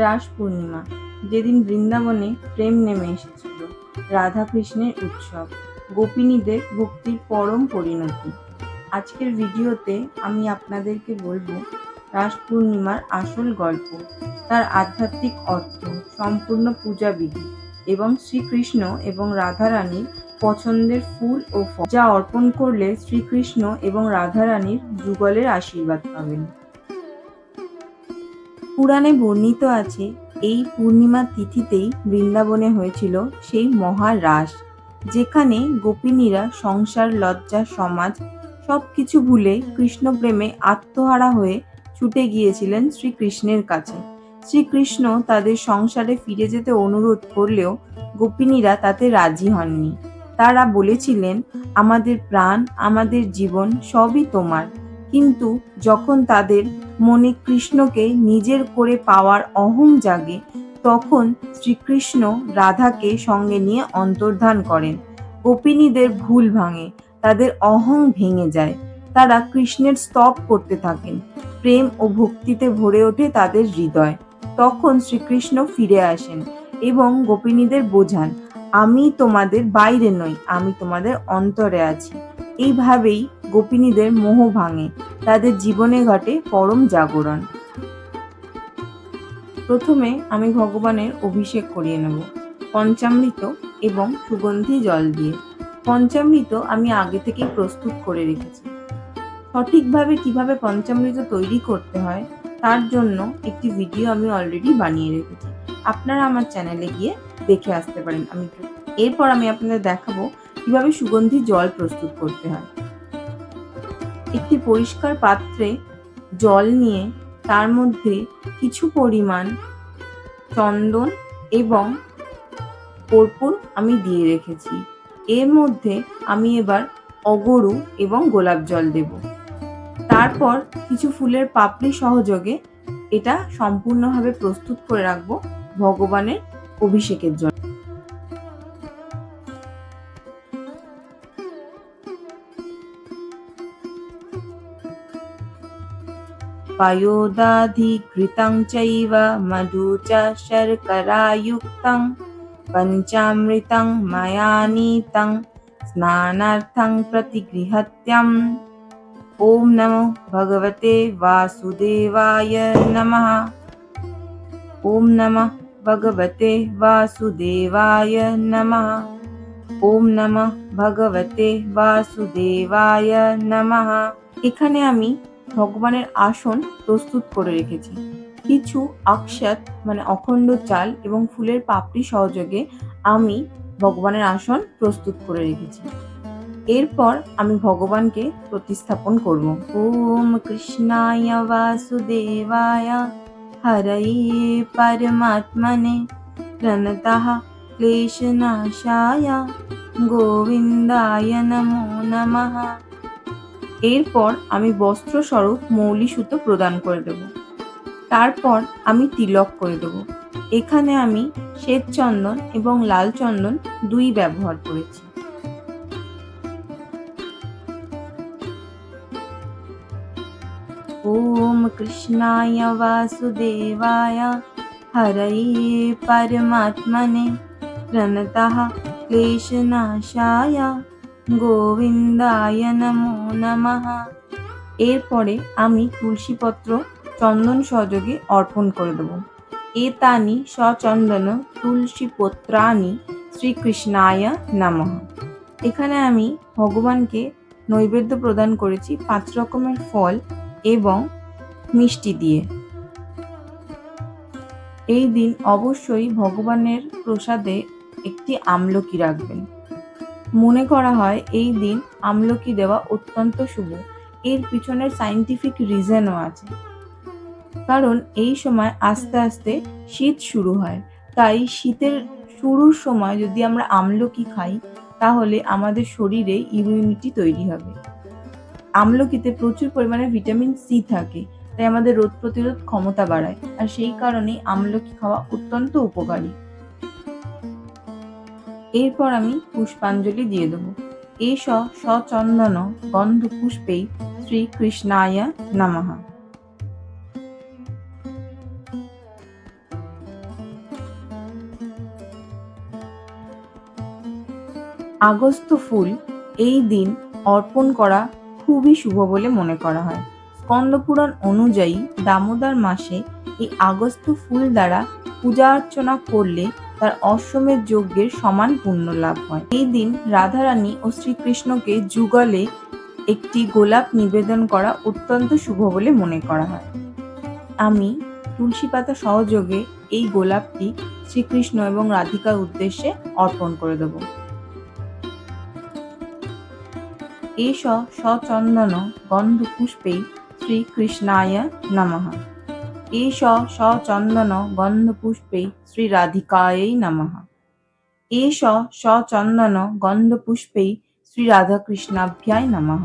রাস পূর্ণিমা, যেদিন বৃন্দাবনে প্রেম নেমে এসেছিল, রাধা কৃষ্ণের উৎসব, গোপিনীদের ভক্তির পরম পরিণতি। আজকের ভিডিওতে আমি আপনাদেরকে বলবো রাস পূর্ণিমার আসল গল্প, তার আধ্যাত্মিক অর্থ, সম্পূর্ণ পূজাবিধি এবং শ্রীকৃষ্ণ এবং রাধারানীর পছন্দের ফুল ও ফল, যা অর্পণ করলে শ্রীকৃষ্ণ এবং রাধারানীর যুগলের আশীর্বাদ পাবেন। পুরাণে বর্ণিত আছে, এই পূর্ণিমা তিথিতেই বৃন্দাবনে হয়েছিল সেই মহারাস, যেখানে গোপিনীরা সংসার, লজ্জা, সমাজ সবকিছু ভুলে কৃষ্ণ প্রেমে আত্মহারা হয়ে ছুটে গিয়েছিলেন শ্রীকৃষ্ণের কাছে। শ্রীকৃষ্ণ তাদের সংসারে ফিরে যেতে অনুরোধ করলেও গোপিনীরা তাতে রাজি হননি। তারা বলেছিলেন, আমাদের প্রাণ, আমাদের জীবন সবই তোমার। কিন্তু যখন তাদের মনে কৃষ্ণকে নিজের করে পাওয়ার অহং জাগে, তখন শ্রীকৃষ্ণ রাধাকে সঙ্গে নিয়ে অন্তর্ধান করেন। গোপিনীদের ভুল ভাঙে, তাদের অহং ভেঙে যায়। তারা কৃষ্ণের স্তব করতে থাকেন। প্রেম ও ভক্তিতে ভরে ওঠে তাদের হৃদয়। তখন শ্রীকৃষ্ণ ফিরে আসেন এবং গোপিনীদের বোঝান, আমি তোমাদের বাইরে নই, আমি তোমাদের অন্তরে আছি। এইভাবেই গোপিনীদের মোহ ভাঙে, তাদের জীবনে ঘটে পরম জাগরণ। প্রথমে আমি ভগবানের অভিষেক করিয়ে নেব পঞ্চামৃত এবং সুগন্ধি জল দিয়ে। পঞ্চামৃত আমি আগে থেকেই প্রস্তুত করে রেখেছি। সঠিকভাবে কিভাবে পঞ্চামৃত তৈরি করতে হয় তার জন্য একটি ভিডিও আমি অলরেডি বানিয়ে রেখেছি, আপনারা আমার চ্যানেলে গিয়ে দেখে আসতে পারেন। এরপর আমি আপনাদের দেখাবো কিভাবে সুগন্ধি জল প্রস্তুত করতে হয়। একটি পরিষ্কার পাত্রে জল নিয়ে তার মধ্যে কিছু পরিমাণ চন্দন এবং কর্পূর আমি দিয়ে রেখেছি। এর মধ্যে আমি এবার অগরু এবং গোলাপ জল দেব। তারপর কিছু ফুলের পাপড়ি সহযোগে এটা সম্পূর্ণভাবে প্রস্তুত করে রাখবো ভগবানের অভিষেকের জন্য। पयोदधिघृतं चैव मधु च शर्करायुक्तं पञ्चामृतं मया नीतं स्नानार्थं प्रतिगृह्यम्। ॐ नमो भगवते वासुदेवाय नमः। ॐ नमः भगवते वासुदेवाय नमः। ॐ नमः भगवते वासुदेवाय नमः। এখানে আমি ভগবানের আসন প্রস্তুত করে রেখেছি। কিছু অক্ষত মানে অখণ্ড চাল এবং ফুলের পাপড়ি সহযোগে আমি ভগবানের আসন প্রস্তুত করে রেখেছি। এরপর আমি ভগবানকে প্রতিস্থাপন করব। ওম কৃষ্ণায় বাসুদেবায় হরয়ে পরমাত্মনে প্রণতঃ ক্লেশনাশায় গোবিন্দায় নমো নমঃ। এরপর আমি বস্ত্র স্বরূপ মৌলি সুতো প্রদান করে দেব। তারপর আমি তিলক করে দেব। এখানে আমি শ্বেত চন্দন এবং লাল চন্দন দুই ব্যবহার করেছি। ওম কৃষ্ণায় বাসুদেবায় হরয়ে পরমাত্মনে প্রণতঃ ক্লেশনাশায় গোবিন্দায় নমো নমঃ। এরপরে আমি তুলসী পত্র চন্দন সহযোগে অর্পণ করে দেব। এতানি সচন্দন তুলসী পত্রানি শ্রীকৃষ্ণায় নমঃ। এখানে আমি ভগবানকে নৈবেদ্য প্রদান করেছি 5 রকমের ফল এবং মিষ্টি দিয়ে। এই দিন অবশ্যই ভগবানের প্রসাদে একটি আমলকি রাখবেন। মনে করা হয় এই দিন আমলকি দেওয়া অত্যন্ত শুভ। এর পিছনের সায়েন্টিফিক রিজনও আছে, কারণ এই সময় আস্তে আস্তে শীত শুরু হয়। তাই শীতের শুরুর সময় যদি আমরা আমলকি খাই, তাহলে আমাদের শরীরে ইমিউনিটি তৈরি হবে। আমলকিতে প্রচুর পরিমাণে ভিটামিন সি থাকে, তাই আমাদের রোগ প্রতিরোধ ক্ষমতা বাড়ায়, আর সেই কারণেই আমলকি খাওয়া অত্যন্ত উপকারী। এরপর আমি পুষ্পাঞ্জলি দিয়ে দেব। এষ সচন্দন গন্ধ পুষ্পেই শ্রীকৃষ্ণায় নমঃ। আগস্ত ফুল এই দিন অর্পণ করা খুবই শুভ বলে মনে করা হয়। স্কন্দপুরাণ অনুযায়ী দামোদর মাসে এই আগস্ত ফুল দ্বারা পূজা অর্চনা করলে তার অশ্বমেধ যজ্ঞের সমান পুণ্য লাভ হয়। এই দিন রাধারানী ও শ্রীকৃষ্ণকে যুগলে একটি গোলাপ নিবেদন করা অত্যন্ত শুভ বলে মনে করা হয়। আমি তুলসী পাতা সহযোগে এই গোলাপটি শ্রীকৃষ্ণ এবং রাধিকার উদ্দেশ্যে অর্পণ করে দেব। এষ সচন্দন গন্ধপুষ্পে শ্রীকৃষ্ণায় নমঃ। এষ সচন্দন গন্ধপুষ্পে শ্রীরাধিকাयै নমঃ। এষ সচন্দন গন্ধপুষ্পে শ্রীরাধাকৃষ্ণাভ্যায় নমঃ।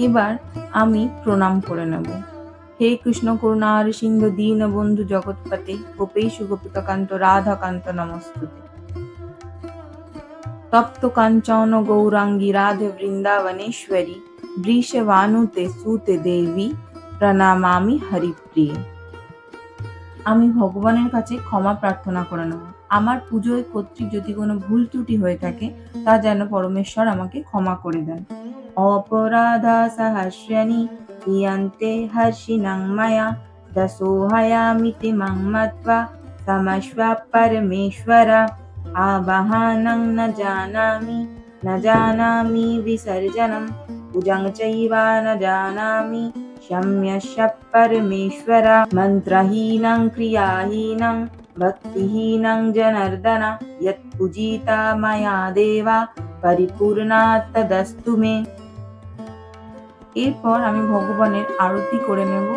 এবার আমি প্রণাম করে নেব। হে কৃষ্ণ করুণার সিন্ধু দীনবন্ধু জগৎপতে গোপেশু গোপিকাকান্ত রাধাকান্ত নমস্তুতে। তপ্ত কাঞ্চন গৌরাঙ্গী রাধে বৃন্দাবনেশ্বরী বৃষভানুতে সুতে দেবী প্রণামামি হরিপ্রিয়ে। আমি ভগবানের কাছে ক্ষমা প্রার্থনা করে নেব। আমার পুজোয় কর্তৃক যদি কোনো ভুল ত্রুটি হয়ে থাকে তা যেন পরমেশ্বর আমাকে ক্ষমা করে দেন। অপরাধা সহস্রাণি ক্রিয়ন্তে হর্ষিণং ময়া দশোহয়ামিতি মাং মত্বা ক্ষমস্ব পরমেশ্বর। আবাহনং ন জানামি বিসর্জনম পূজং চৈব ন জানামি क्षम्यस्व परमेश्वर। मन्त्रहीनं क्रियाहीनं भक्तिहीनं जनार्दन यत्पूजिता मया देवा परिपूर्णा तदस्तु मे। এরপর আমি ভগবানের আরতি করে নেব।